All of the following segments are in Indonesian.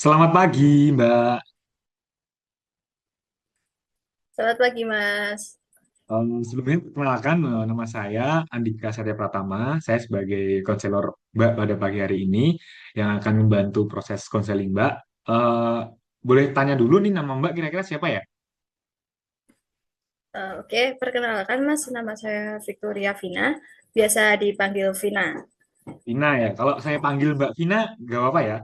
Selamat pagi, Mbak. Selamat pagi, Mas. Sebelumnya perkenalkan nama saya Andika Satya Pratama. Saya sebagai konselor Mbak pada pagi hari ini yang akan membantu proses konseling Mbak. Eh, Boleh tanya dulu nih nama Mbak kira-kira siapa ya? Oke, perkenalkan, Mas. Nama saya Victoria Vina. Biasa dipanggil Vina. Vina ya. Kalau saya panggil Mbak Vina, gak apa-apa ya?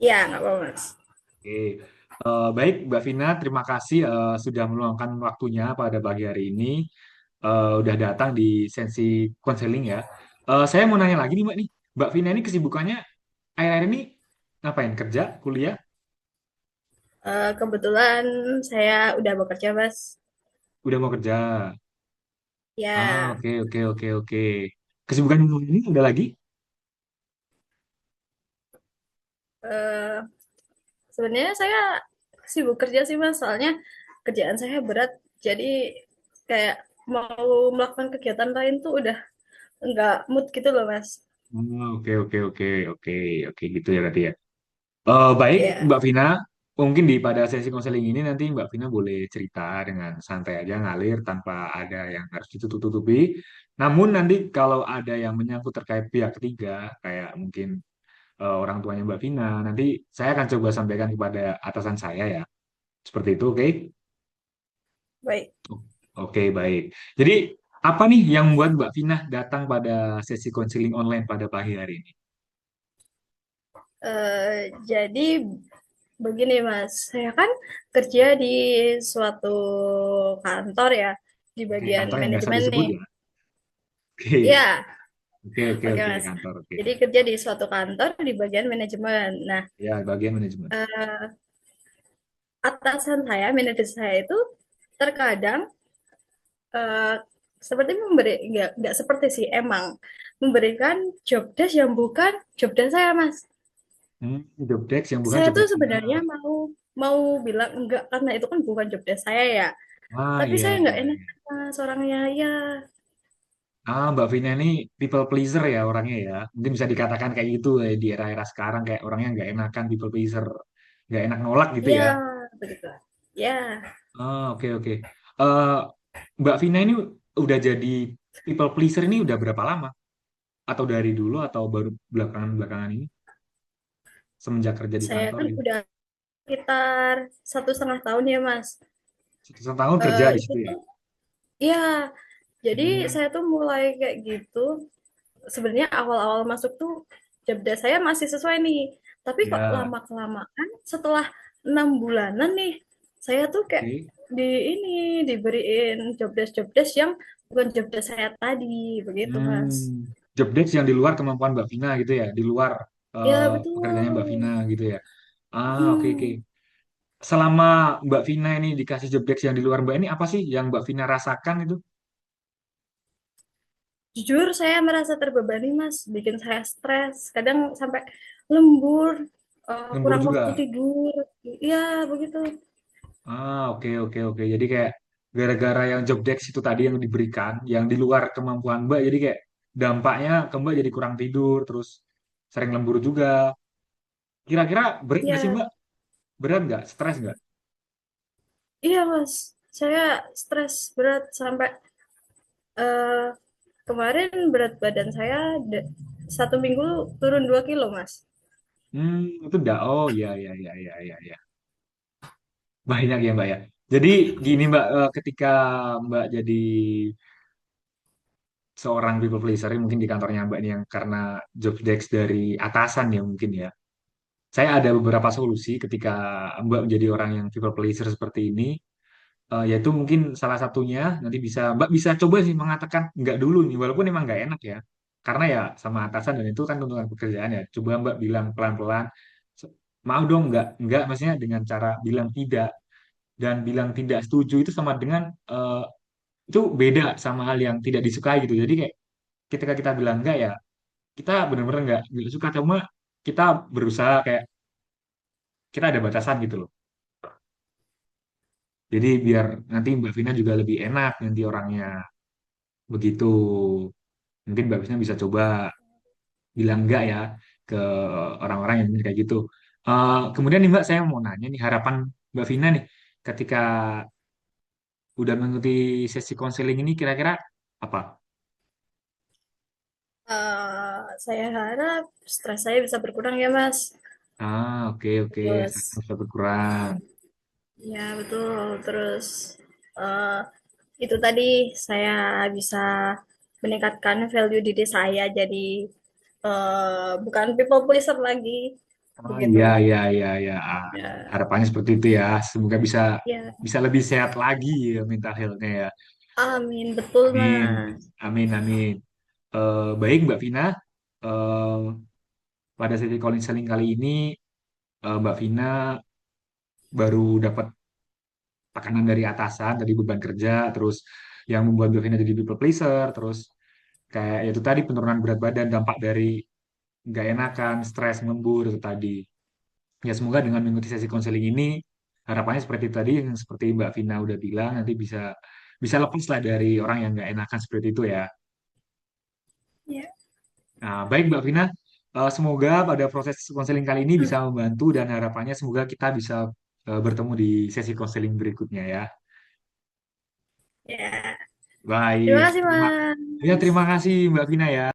Iya, nggak apa, Mas. Oke. Baik, Mbak Vina, terima kasih sudah meluangkan waktunya pada pagi hari ini. Udah datang di sensi konseling ya. Saya mau nanya lagi nih Mbak nih. Mbak Vina ini kesibukannya akhir-akhir ini ngapain? Kerja? Kuliah? Kebetulan saya udah bekerja, Mas. Udah mau kerja? Ya, Oke, oke, oke, oke. Kesibukan yang ini udah lagi? eh, sebenarnya saya sibuk kerja sih, Mas. Soalnya kerjaan saya berat. Jadi kayak mau melakukan kegiatan lain tuh udah nggak mood gitu loh, Mas. Oke, oke, oke, oke, oke gitu ya berarti ya. Baik, Iya, Mbak Vina. Mungkin di pada sesi konseling ini nanti Mbak Vina boleh cerita dengan santai aja ngalir tanpa ada yang harus ditutup-tutupi. Namun nanti kalau ada yang menyangkut terkait pihak ketiga, kayak mungkin orang tuanya Mbak Vina, nanti saya akan coba sampaikan kepada atasan saya ya. Seperti itu, oke? baik. Oke, baik. Jadi, apa nih yang membuat Mbak Vina datang pada sesi konseling online pada pagi hari ini? Jadi begini, Mas. Saya kan kerja di suatu kantor ya, di Oke, bagian kantor yang nggak usah manajemen disebut nih. ya. Oke, Ya, oke, oke, oke, oke, Mas. kantor, oke. Jadi kerja di suatu kantor di bagian manajemen. Nah, Ya, bagian manajemen. eh, atasan saya, manajer saya itu terkadang eh, seperti nggak seperti sih, emang memberikan job desk yang bukan job desk saya, Mas. Job desk yang bukan Saya job tuh desk Anda. sebenarnya mau mau bilang enggak karena itu kan bukan job desk saya ya. Tapi Iya, saya iya, nggak enak iya. Mas orangnya ya. Mbak Vina ini people pleaser ya orangnya ya. Mungkin bisa dikatakan kayak gitu ya, di era-era sekarang kayak orangnya nggak enakan people pleaser, nggak enak nolak gitu Ya, ya. begitu. Ya, Oke, oke. Eh, Mbak Vina ini udah jadi people pleaser ini udah berapa lama? Atau dari dulu atau baru belakangan-belakangan ini semenjak kerja di saya kantor kan gitu? udah sekitar 1,5 tahun ya Mas. Satu tahun kerja di Itu situ ya. tuh, ya, jadi Hmm, saya tuh mulai kayak gitu. Sebenarnya awal-awal masuk tuh job desk saya masih sesuai nih. Tapi kok ya, lama kelamaan setelah 6 bulanan nih, saya tuh kayak oke. di ini diberiin job desk yang bukan job desk saya tadi, begitu Mas. Job desk yang di luar kemampuan Mbak Vina gitu ya, di luar Ya pekerjaannya Mbak Vina betul. gitu ya. Oke, oke. Hmm. Selama Mbak Vina ini dikasih job desk yang di luar Mbak ini apa sih yang Mbak Vina rasakan itu? Jujur saya merasa terbebani Mas, bikin saya stres, kadang sampai lembur, Lembur kurang waktu juga. tidur. Iya, begitu. Oke, oke, oke. Jadi kayak gara-gara yang job desk itu tadi yang diberikan, yang di luar kemampuan Mbak, jadi kayak dampaknya ke Mbak jadi kurang tidur, terus sering lembur juga. Kira-kira berat nggak sih Iya, Mbak? Berat nggak? Stres nggak? iya Mas. Saya stres berat sampai eh, kemarin berat badan saya 1 minggu turun 2 kilo Mas. Itu udah. Oh, iya, iya, iya, iya, iya, iya. Banyak ya Mbak ya. Jadi gini Mbak, ketika Mbak jadi seorang people pleaser, mungkin di kantornya Mbak ini yang karena job desk dari atasan ya mungkin ya. Saya ada beberapa solusi ketika Mbak menjadi orang yang people pleaser seperti ini. Yaitu mungkin salah satunya nanti bisa Mbak bisa coba sih mengatakan enggak dulu nih walaupun emang nggak enak ya karena ya sama atasan dan itu kan tuntutan pekerjaan ya coba Mbak bilang pelan-pelan "Se- mau dong enggak maksudnya dengan cara bilang tidak dan bilang tidak setuju itu sama dengan itu beda sama hal yang tidak disukai gitu jadi kayak ketika kita bilang enggak ya kita benar-benar enggak suka cuma kita berusaha kayak kita ada batasan gitu loh jadi biar nanti Mbak Vina juga lebih enak nanti orangnya begitu. Mungkin Mbak Bisnya bisa coba bilang enggak ya ke orang-orang yang kayak gitu. Kemudian nih Mbak, saya mau nanya nih harapan Mbak Vina nih ketika udah mengikuti sesi konseling ini kira-kira apa? Saya harap stres saya bisa berkurang ya Mas. Oke oke, saya Terus sudah berkurang. ya betul. Terus eh, itu tadi saya bisa meningkatkan value diri saya jadi bukan people pleaser lagi begitu. Iya iya iya iya. Ya, Harapannya seperti itu ya. Semoga bisa ya, bisa lebih sehat lagi ya mental health-nya ya. amin betul Amin Mas. amin amin. Baik Mbak Vina, eh, pada sesi konseling kali ini Mbak Vina baru dapat tekanan dari atasan, dari beban kerja, terus yang membuat Mbak Vina jadi people pleaser, terus kayak itu tadi penurunan berat badan, dampak dari nggak enakan, stres, ngembur itu tadi. Ya semoga dengan mengikuti sesi konseling ini harapannya seperti tadi yang seperti Mbak Vina udah bilang nanti bisa bisa lepas lah dari orang yang nggak enakan seperti itu ya. Ya. Nah, baik Mbak Vina, semoga pada proses konseling kali ini bisa membantu dan harapannya semoga kita bisa bertemu di sesi konseling berikutnya ya. Ya, terima Baik, kasih ya Mas. terima kasih Mbak Vina ya.